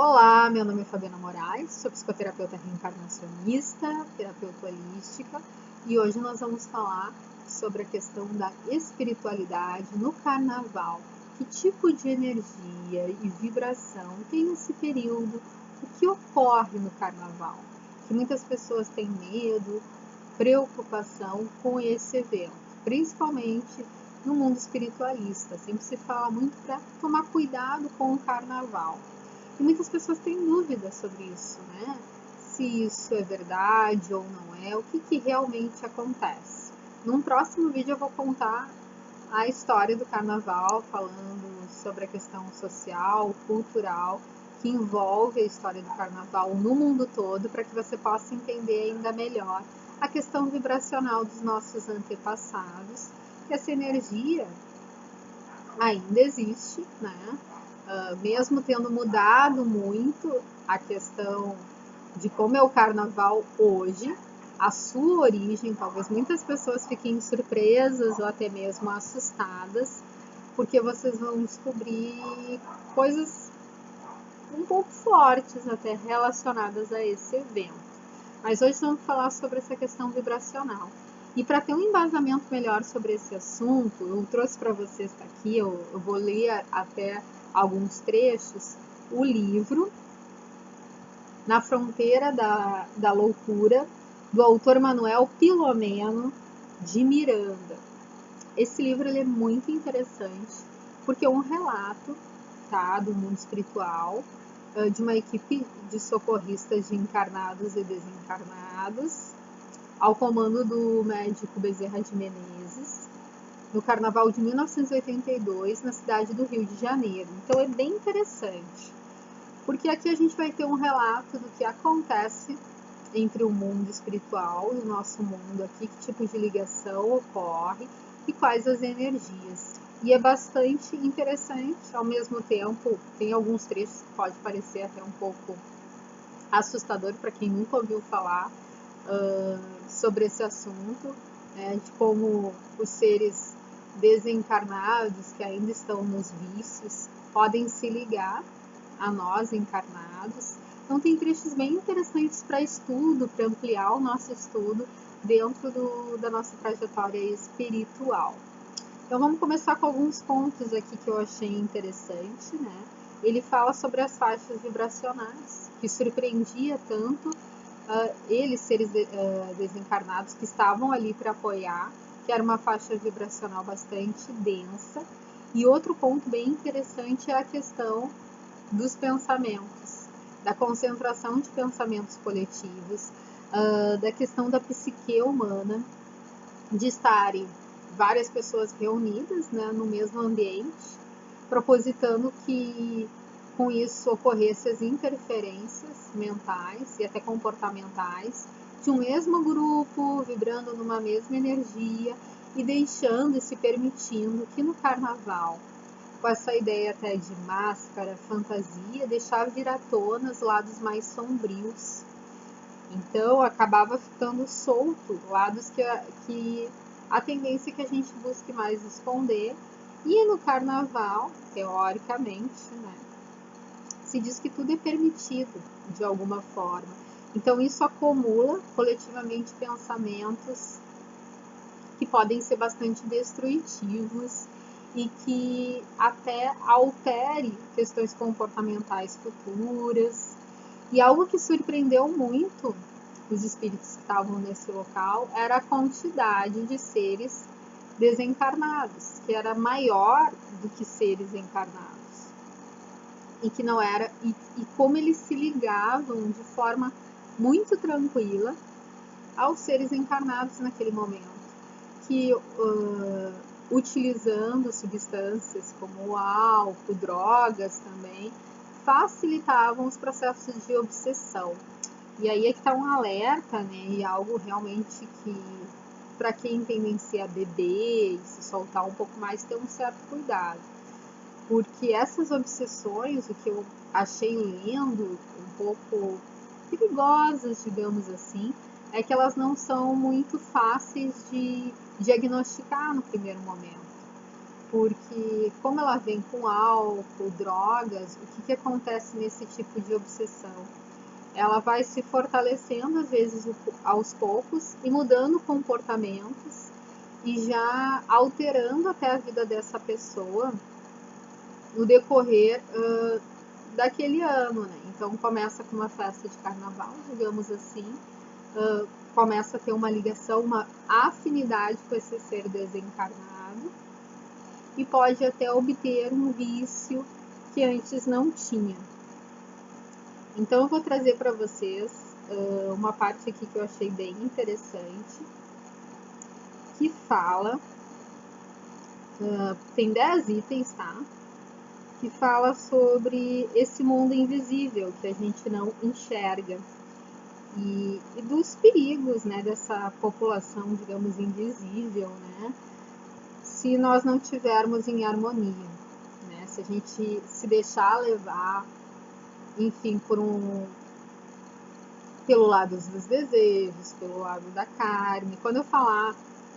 Olá, meu nome é Fabiana Moraes, sou psicoterapeuta reencarnacionista, terapeuta holística e hoje nós vamos falar sobre a questão da espiritualidade no carnaval. Que tipo de energia e vibração tem nesse período? O que ocorre no carnaval? Que muitas pessoas têm medo, preocupação com esse evento, principalmente no mundo espiritualista. Sempre se fala muito para tomar cuidado com o carnaval. E muitas pessoas têm dúvidas sobre isso, né? Se isso é verdade ou não é, o que realmente acontece. Num próximo vídeo eu vou contar a história do carnaval, falando sobre a questão social, cultural, que envolve a história do carnaval no mundo todo, para que você possa entender ainda melhor a questão vibracional dos nossos antepassados, que essa energia ainda existe, né? Mesmo tendo mudado muito a questão de como é o carnaval hoje, a sua origem, talvez muitas pessoas fiquem surpresas ou até mesmo assustadas, porque vocês vão descobrir coisas um pouco fortes até relacionadas a esse evento. Mas hoje vamos falar sobre essa questão vibracional. E para ter um embasamento melhor sobre esse assunto, eu trouxe para vocês aqui, eu vou ler até alguns trechos, o livro Na Fronteira da Loucura, do autor Manuel Filomeno de Miranda. Esse livro ele é muito interessante, porque é um relato, tá, do mundo espiritual, de uma equipe de socorristas de encarnados e desencarnados, ao comando do médico Bezerra de Menezes, no Carnaval de 1982, na cidade do Rio de Janeiro. Então é bem interessante, porque aqui a gente vai ter um relato do que acontece entre o mundo espiritual e o nosso mundo aqui, que tipo de ligação ocorre e quais as energias. E é bastante interessante, ao mesmo tempo, tem alguns trechos que pode parecer até um pouco assustador para quem nunca ouviu falar sobre esse assunto, né, de como os seres desencarnados que ainda estão nos vícios podem se ligar a nós encarnados. Então tem trechos bem interessantes para estudo, para ampliar o nosso estudo dentro da nossa trajetória espiritual. Então vamos começar com alguns pontos aqui que eu achei interessante, né? Ele fala sobre as faixas vibracionais, que surpreendia tanto eles, seres desencarnados, que estavam ali para apoiar, que era uma faixa vibracional bastante densa. E outro ponto bem interessante é a questão dos pensamentos, da concentração de pensamentos coletivos, da questão da psique humana, de estarem várias pessoas reunidas, né, no mesmo ambiente, propositando que com isso ocorressem as interferências mentais e até comportamentais de um mesmo grupo, vibrando numa mesma energia e deixando e se permitindo que no carnaval, com essa ideia até de máscara, fantasia, deixar vir à tona os lados mais sombrios. Então acabava ficando solto lados que a tendência é que a gente busque mais esconder. E no carnaval, teoricamente, né, se diz que tudo é permitido de alguma forma. Então isso acumula coletivamente pensamentos que podem ser bastante destrutivos e que até altere questões comportamentais futuras. E algo que surpreendeu muito os espíritos que estavam nesse local era a quantidade de seres desencarnados, que era maior do que seres encarnados. E que não era e como eles se ligavam de forma muito tranquila aos seres encarnados naquele momento, que utilizando substâncias como o álcool, drogas também, facilitavam os processos de obsessão. E aí é que está um alerta, né? E algo realmente que, para quem tendencia a beber e se soltar um pouco mais, ter um certo cuidado. Porque essas obsessões, o que eu achei lendo, um pouco perigosas, digamos assim, é que elas não são muito fáceis de diagnosticar no primeiro momento. porque como ela vem com álcool, drogas, o que acontece nesse tipo de obsessão? Ela vai se fortalecendo, às vezes, aos poucos, e mudando comportamentos, e já alterando até a vida dessa pessoa no decorrer daquele ano, né? Então começa com uma festa de carnaval, digamos assim, começa a ter uma ligação, uma afinidade com esse ser desencarnado, e pode até obter um vício que antes não tinha. Então eu vou trazer para vocês uma parte aqui que eu achei bem interessante, que fala, tem 10 itens, tá? Que fala sobre esse mundo invisível que a gente não enxerga e dos perigos, né, dessa população, digamos, invisível, né, se nós não tivermos em harmonia, né, se a gente se deixar levar, enfim, pelo lado dos desejos, pelo lado da carne. Quando eu falar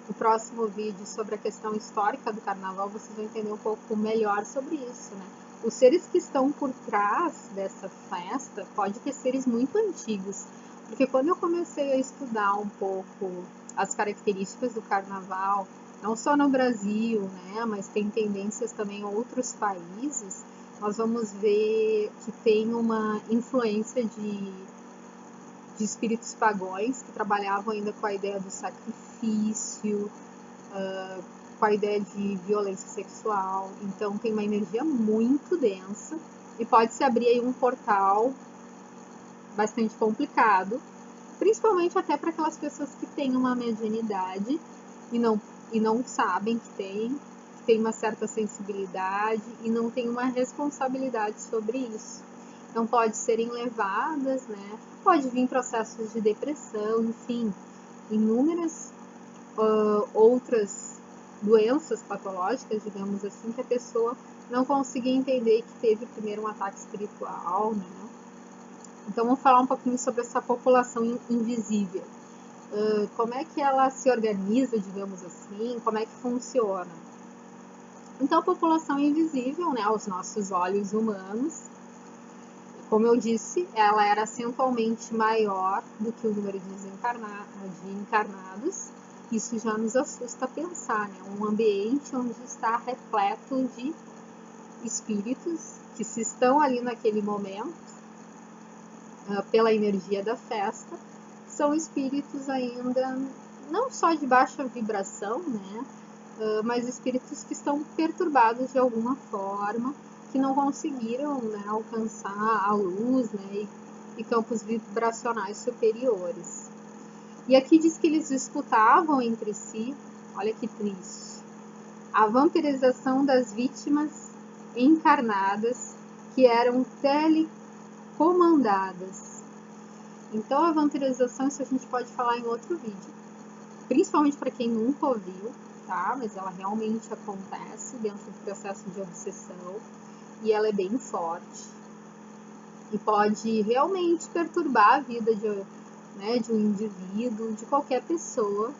no próximo vídeo sobre a questão histórica do carnaval, vocês vão entender um pouco melhor sobre isso, né? Os seres que estão por trás dessa festa podem ter seres muito antigos, porque quando eu comecei a estudar um pouco as características do carnaval, não só no Brasil, né, mas tem tendências também em outros países, nós vamos ver que tem uma influência de espíritos pagões que trabalhavam ainda com a ideia do sacrifício, com a ideia de violência sexual. Então tem uma energia muito densa e pode se abrir aí um portal bastante complicado, principalmente até para aquelas pessoas que têm uma mediunidade e não sabem que tem uma certa sensibilidade e não tem uma responsabilidade sobre isso. Então pode serem levadas, né? Pode vir processos de depressão, enfim, inúmeras outras doenças patológicas, digamos assim, que a pessoa não conseguia entender que teve primeiro um ataque espiritual, né? Então vamos falar um pouquinho sobre essa população invisível. Como é que ela se organiza, digamos assim, como é que funciona? Então a população invisível, né, aos nossos olhos humanos, como eu disse, ela era acentualmente maior do que o número de encarnados. Isso já nos assusta pensar, né? Um ambiente onde está repleto de espíritos que se estão ali naquele momento, pela energia da festa, são espíritos ainda não só de baixa vibração, né? Mas espíritos que estão perturbados de alguma forma, que não conseguiram, né, alcançar a luz, né, e campos vibracionais superiores. E aqui diz que eles disputavam entre si, olha que triste, a vampirização das vítimas encarnadas que eram telecomandadas. Então a vampirização, isso a gente pode falar em outro vídeo, principalmente para quem nunca ouviu, tá? Mas ela realmente acontece dentro do processo de obsessão e ela é bem forte e pode realmente perturbar a vida de um indivíduo, de qualquer pessoa.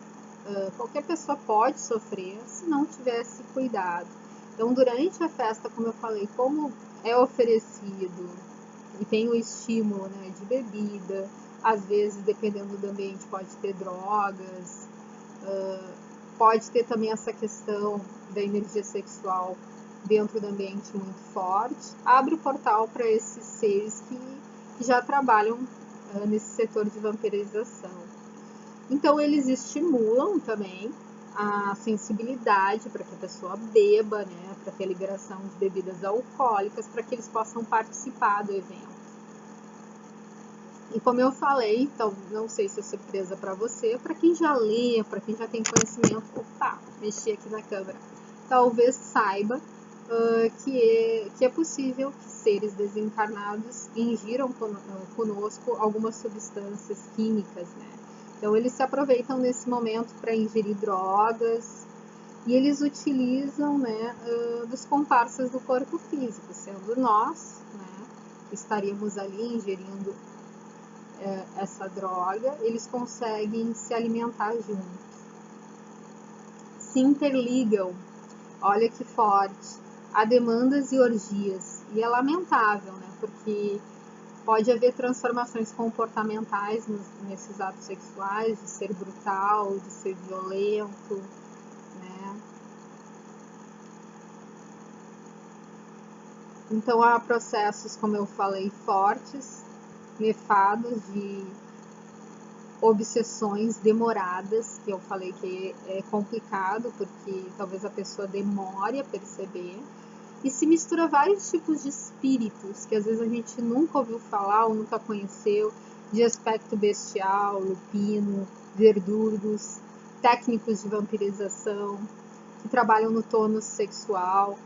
Qualquer pessoa pode sofrer se não tivesse cuidado. Então, durante a festa, como eu falei, como é oferecido e tem o estímulo, né, de bebida, às vezes, dependendo do ambiente, pode ter drogas, pode ter também essa questão da energia sexual dentro do ambiente muito forte, abre o portal para esses seres que já trabalham nesse setor de vampirização. Então eles estimulam também a sensibilidade para que a pessoa beba, né, para ter liberação de bebidas alcoólicas, para que eles possam participar do evento. E como eu falei, então não sei se é surpresa para você, para quem já lê, para quem já tem conhecimento, mexi aqui na câmera, talvez saiba que é possível que seres desencarnados ingiram conosco algumas substâncias químicas, né? Então eles se aproveitam nesse momento para ingerir drogas e eles utilizam, né, dos comparsas do corpo físico, sendo nós, né, que estaríamos ali ingerindo essa droga, eles conseguem se alimentar juntos, se interligam. Olha que forte. Há demandas e orgias. E é lamentável, né? Porque pode haver transformações comportamentais nesses atos sexuais, de ser brutal, de ser violento, né? Então há processos, como eu falei, fortes, nefados, de obsessões demoradas, que eu falei que é complicado, porque talvez a pessoa demore a perceber, e se mistura vários tipos de espíritos, que às vezes a gente nunca ouviu falar ou nunca conheceu, de aspecto bestial, lupino, verdugos, técnicos de vampirização, que trabalham no tônus sexual,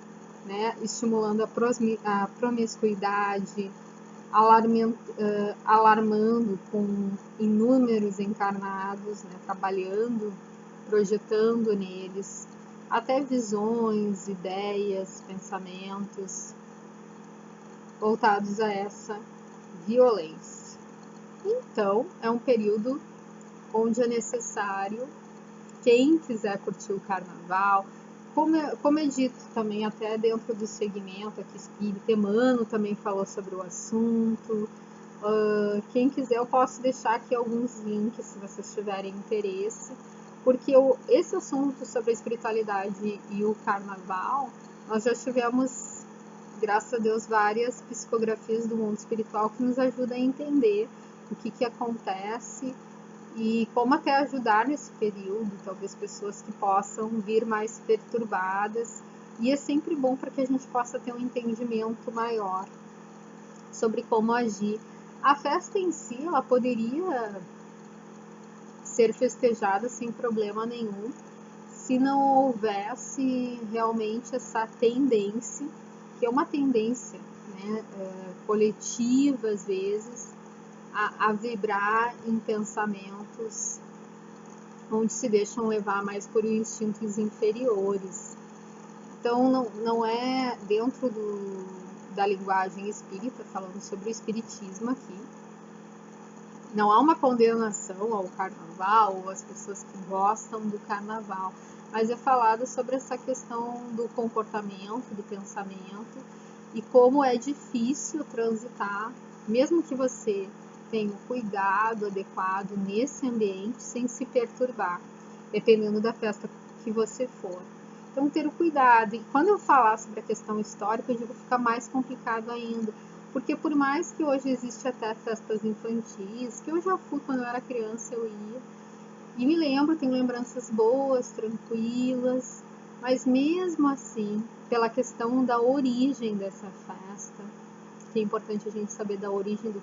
né, estimulando a promiscuidade, alarmando com inúmeros encarnados, né, trabalhando, projetando neles, até visões, ideias, pensamentos voltados a essa violência. Então, é um período onde é necessário, quem quiser curtir o carnaval, como é dito também até dentro do segmento aqui espírita, Emmanuel também falou sobre o assunto. Quem quiser, eu posso deixar aqui alguns links se vocês tiverem interesse, porque esse assunto sobre a espiritualidade e o carnaval, nós já tivemos, graças a Deus, várias psicografias do mundo espiritual que nos ajudam a entender o que acontece e como até ajudar nesse período, talvez pessoas que possam vir mais perturbadas, e é sempre bom para que a gente possa ter um entendimento maior sobre como agir. A festa em si, ela poderia ser festejada sem problema nenhum, se não houvesse realmente essa tendência, que é uma tendência, né, coletiva às vezes, a vibrar em pensamentos onde se deixam levar mais por instintos inferiores. Então, não é dentro da linguagem espírita, falando sobre o espiritismo aqui, não há uma condenação ao carnaval ou às pessoas que gostam do carnaval, mas é falado sobre essa questão do comportamento, do pensamento e como é difícil transitar, mesmo que você tenha o cuidado adequado nesse ambiente sem se perturbar, dependendo da festa que você for. Então, ter o cuidado. E quando eu falar sobre a questão histórica, eu digo que fica mais complicado ainda. Porque por mais que hoje existe até festas infantis, que eu já fui quando eu era criança, eu ia. E me lembro, tenho lembranças boas, tranquilas. Mas mesmo assim, pela questão da origem dessa festa, que é importante a gente saber da origem do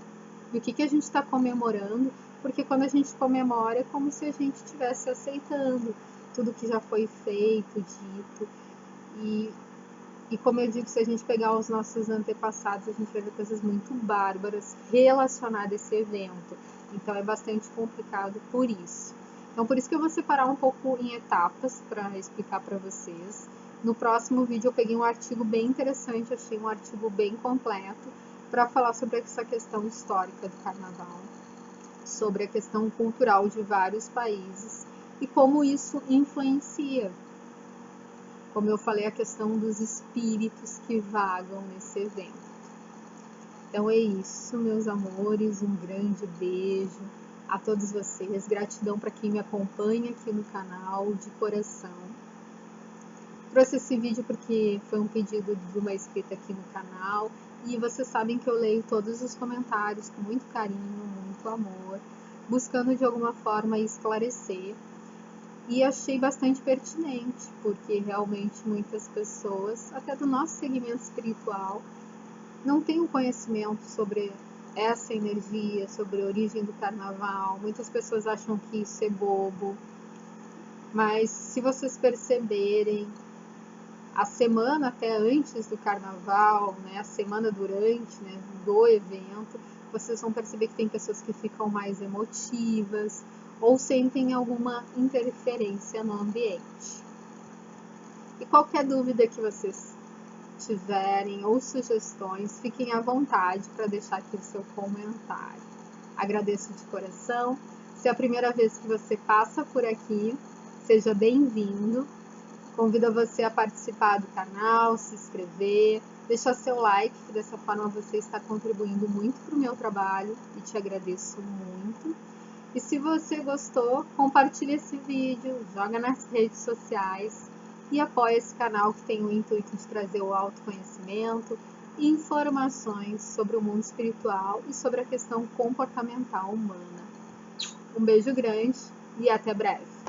que a gente está comemorando, porque quando a gente comemora é como se a gente estivesse aceitando tudo que já foi feito, dito. E como eu digo, se a gente pegar os nossos antepassados, a gente vai ver coisas muito bárbaras relacionadas a esse evento. Então é bastante complicado por isso. Então por isso que eu vou separar um pouco em etapas para explicar para vocês. No próximo vídeo eu peguei um artigo bem interessante, achei um artigo bem completo para falar sobre essa questão histórica do carnaval, sobre a questão cultural de vários países e como isso influencia. Como eu falei, a questão dos espíritos que vagam nesse evento. Então é isso, meus amores, um grande beijo a todos vocês, gratidão para quem me acompanha aqui no canal, de coração. Trouxe esse vídeo porque foi um pedido de uma inscrita aqui no canal, e vocês sabem que eu leio todos os comentários com muito carinho, muito amor, buscando de alguma forma esclarecer. E achei bastante pertinente, porque realmente muitas pessoas, até do nosso segmento espiritual, não têm um conhecimento sobre essa energia, sobre a origem do carnaval. Muitas pessoas acham que isso é bobo, mas se vocês perceberem, a semana até antes do carnaval, né, a semana durante, né, do evento, vocês vão perceber que tem pessoas que ficam mais emotivas ou sentem alguma interferência no ambiente. E qualquer dúvida que vocês tiverem ou sugestões, fiquem à vontade para deixar aqui o seu comentário. Agradeço de coração. Se é a primeira vez que você passa por aqui, seja bem-vindo. Convido você a participar do canal, se inscrever, deixar seu like, que dessa forma você está contribuindo muito para o meu trabalho e te agradeço muito. E se você gostou, compartilhe esse vídeo, joga nas redes sociais e apoie esse canal que tem o intuito de trazer o autoconhecimento e informações sobre o mundo espiritual e sobre a questão comportamental humana. Um beijo grande e até breve!